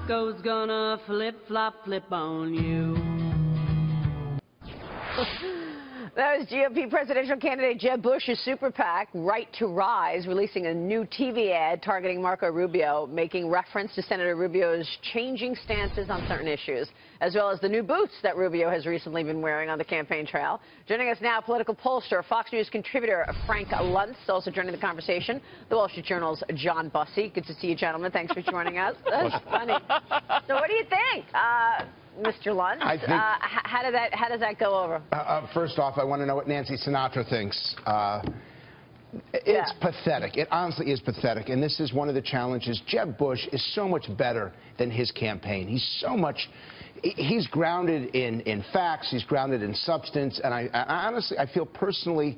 Rocco's gonna flip-flop-flip on you. That was GOP presidential candidate Jeb Bush's super PAC, Right to Rise, releasing a new TV ad targeting Marco Rubio, making reference to Senator Rubio's changing stances on certain issues, as well as the new boots that Rubio has recently been wearing on the campaign trail. Joining us now, political pollster, Fox News contributor Frank Luntz, also joining the conversation, the Wall Street Journal's John Bussey. Good to see you, gentlemen. Thanks for joining us. That's funny. So what do you think? Mr. Luntz, I think, how does that go over? First off, I want to know what Nancy Sinatra thinks. It's pathetic. It honestly is pathetic. And this is one of the challenges. Jeb Bush is so much better than his campaign. He's grounded in facts. He's grounded in substance. And I honestly, I feel personally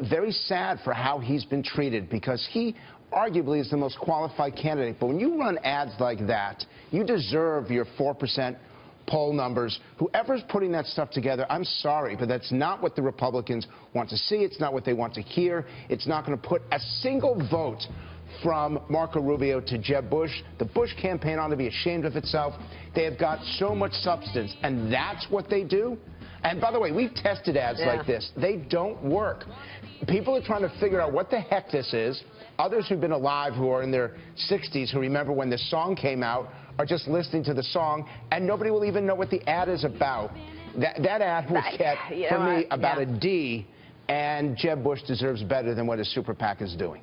very sad for how he's been treated, because he arguably is the most qualified candidate. But when you run ads like that, you deserve your 4% poll numbers. Whoever's putting that stuff together, I'm sorry, but that's not what the Republicans want to see. It's not what they want to hear. It's not going to put a single vote from Marco Rubio to Jeb Bush. The Bush campaign ought to be ashamed of itself. They have got so much substance, and that's what they do. And by the way, we've tested ads like this. They don't work. People are trying to figure out what the heck this is. Others who've been alive, who are in their 60s, who remember when this song came out, are just listening to the song, and nobody will even know what the ad is about. That ad will get, for me, about a D, and Jeb Bush deserves better than what his super PAC is doing.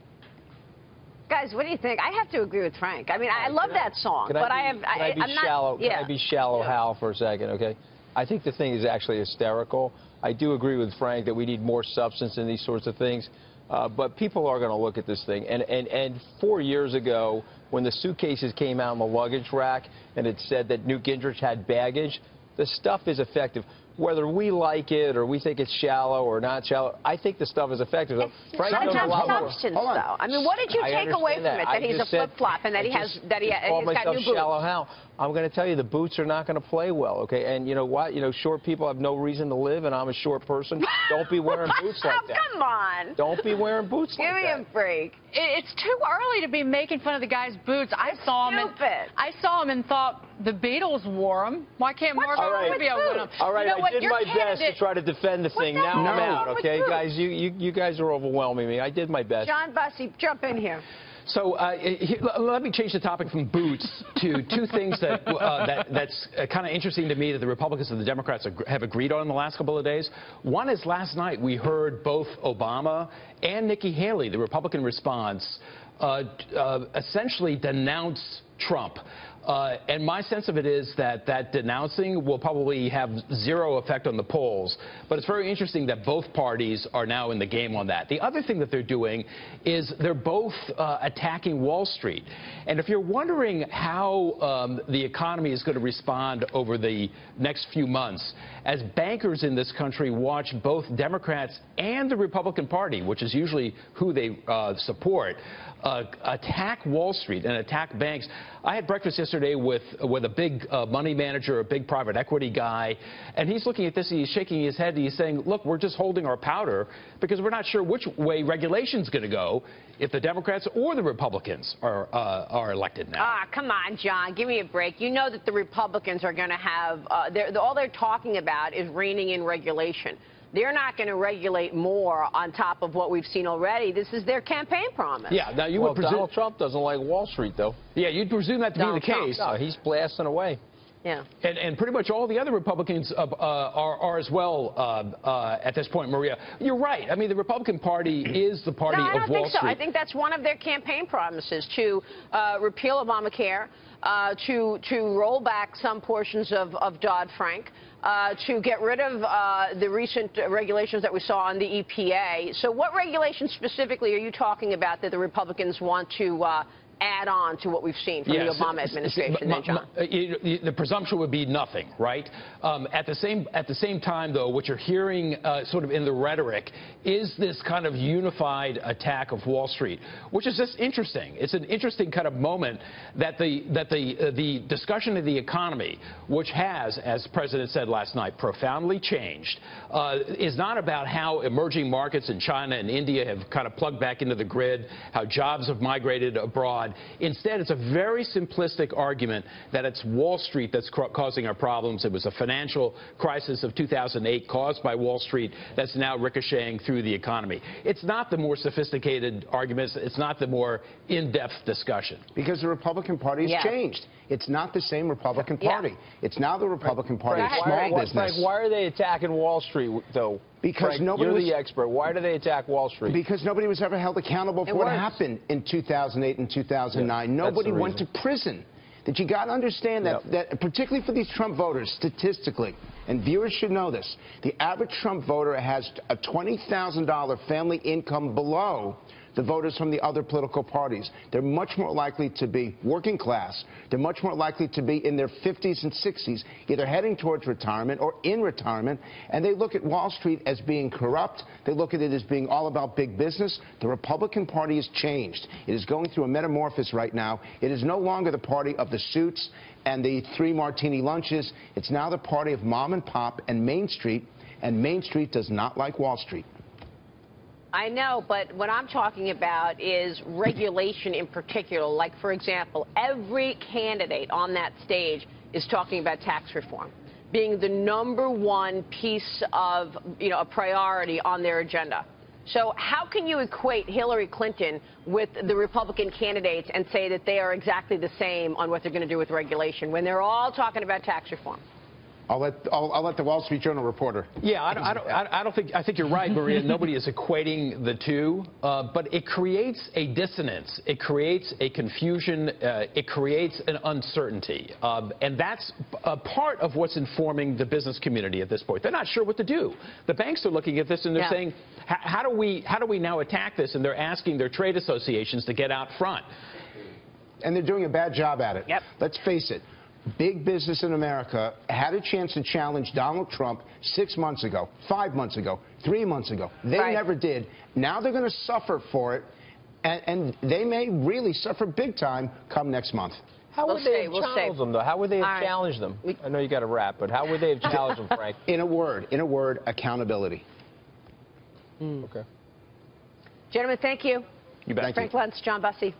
Guys, what do you think? I have to agree with Frank. I mean, I love that song, but I'm not. Can I be shallow, Hal, for a second, okay? I think the thing is actually hysterical. I do agree with Frank that we need more substance in these sorts of things. But people are going to look at this thing. And 4 years ago, when the suitcases came out in the luggage rack and it said that Newt Gingrich had baggage, the stuff is effective. Whether we like it or we think it's shallow or not shallow, I think the stuff is effective. It's not enough substance, though. I mean, what did you take away from it? That he's a flip-flop and that he's got new boots? Shallow Hal. I'm going to tell you, the boots are not going to play well, okay? And you know what? You know, short people have no reason to live, and I'm a short person. Don't be wearing boots like that. Come on. Don't be wearing boots like that. Give me a break. It's too early to be making fun of the guy's boots. I saw him and thought the Beatles wore them. Why can't Marco Rubio wear them? All right, I did my best to try to defend the thing. Now I'm out, okay? Guys, you guys are overwhelming me. I did my best. John Bussey, jump in here. So let me change the topic from boots to two things that's kind of interesting to me that the Republicans and the Democrats have agreed on in the last couple of days. One is last night we heard both Obama and Nikki Haley, the Republican response, essentially denounce Trump. And my sense of it is that denouncing will probably have zero effect on the polls. But it's very interesting that both parties are now in the game on that. The other thing that they're doing is they're both attacking Wall Street. And if you're wondering how the economy is going to respond over the next few months, as bankers in this country watch both Democrats and the Republican Party, which is usually who they support, attack Wall Street and attack banks. I had breakfast yesterday with a big money manager, a big private equity guy, and he's looking at this and he's shaking his head and he's saying, look, we're just holding our powder because we're not sure which way regulation's going to go if the Democrats or the Republicans are elected now. Ah, come on, John, give me a break. You know that the Republicans are going to have, all they're talking about is reining in regulation. They're not going to regulate more on top of what we've seen already. This is their campaign promise. Yeah, now you would presume Donald Trump doesn't like Wall Street, though. Yeah, you'd presume that to be the case. No, he's blasting away. Yeah. And pretty much all the other Republicans are as well at this point, Maria. You're right. I mean, the Republican Party is the party of Wall Street. No, I don't think so. I think that's one of their campaign promises, to repeal Obamacare, to roll back some portions of Dodd-Frank, to get rid of the recent regulations that we saw on the EPA. So what regulations specifically are you talking about that the Republicans want to add on to what we've seen from the Obama administration, then, John? The presumption would be nothing, right? At the same time, though, what you're hearing sort of in the rhetoric is this kind of unified attack of Wall Street, which is just interesting. It's an interesting kind of moment that the discussion of the economy, which has, as the President said last night, profoundly changed, is not about how emerging markets in China and India have kind of plugged back into the grid, how jobs have migrated abroad. fraud. Instead, it's a very simplistic argument that it's Wall Street that's causing our problems. It was a financial crisis of 2008 caused by Wall Street that's now ricocheting through the economy. It's not the more sophisticated arguments. It's not the more in-depth discussion. Because the Republican Party has changed. It's not the same Republican Party. It's now the Republican Party of small business. Frank, why are they attacking Wall Street, though? Because Frank, you're the expert. Why do they attack Wall Street? Because nobody was ever held accountable for what happened in 2008 and 2009. Yeah, nobody went to prison. That you got to understand that particularly for these Trump voters, statistically, and viewers should know this, the average Trump voter has a $20,000 family income below the voters from the other political parties. They're much more likely to be working class. They're much more likely to be in their 50s and 60s, either heading towards retirement or in retirement. And they look at Wall Street as being corrupt. They look at it as being all about big business. The Republican Party has changed. It is going through a metamorphosis right now. It is no longer the party of the suits and the 3 martini lunches. It's now the party of mom and pop and Main Street. And Main Street does not like Wall Street. I know, but what I'm talking about is regulation in particular. Like, for example, every candidate on that stage is talking about tax reform being the #1 piece of, a priority on their agenda. So how can you equate Hillary Clinton with the Republican candidates and say that they are exactly the same on what they're going to do with regulation when they're all talking about tax reform? I'll let the Wall Street Journal reporter. Yeah, I think you're right, Maria. Nobody is equating the two, but it creates a dissonance. It creates a confusion. It creates an uncertainty, and that's a part of what's informing the business community at this point. They're not sure what to do. The banks are looking at this and they're saying, how do we now attack this? And they're asking their trade associations to get out front. And they're doing a bad job at it. Yep. Let's face it. Big business in America had a chance to challenge Donald Trump 6 months ago, 5 months ago, 3 months ago. They never did. Now they're going to suffer for it, and they may really suffer big time come next month. How would they have challenged them, though? How would they have challenged them? I know you got to wrap, but how would they have challenged them, Frank? In a word, accountability. Okay. Gentlemen, thank you. You bet. Frank Luntz, John Bussey.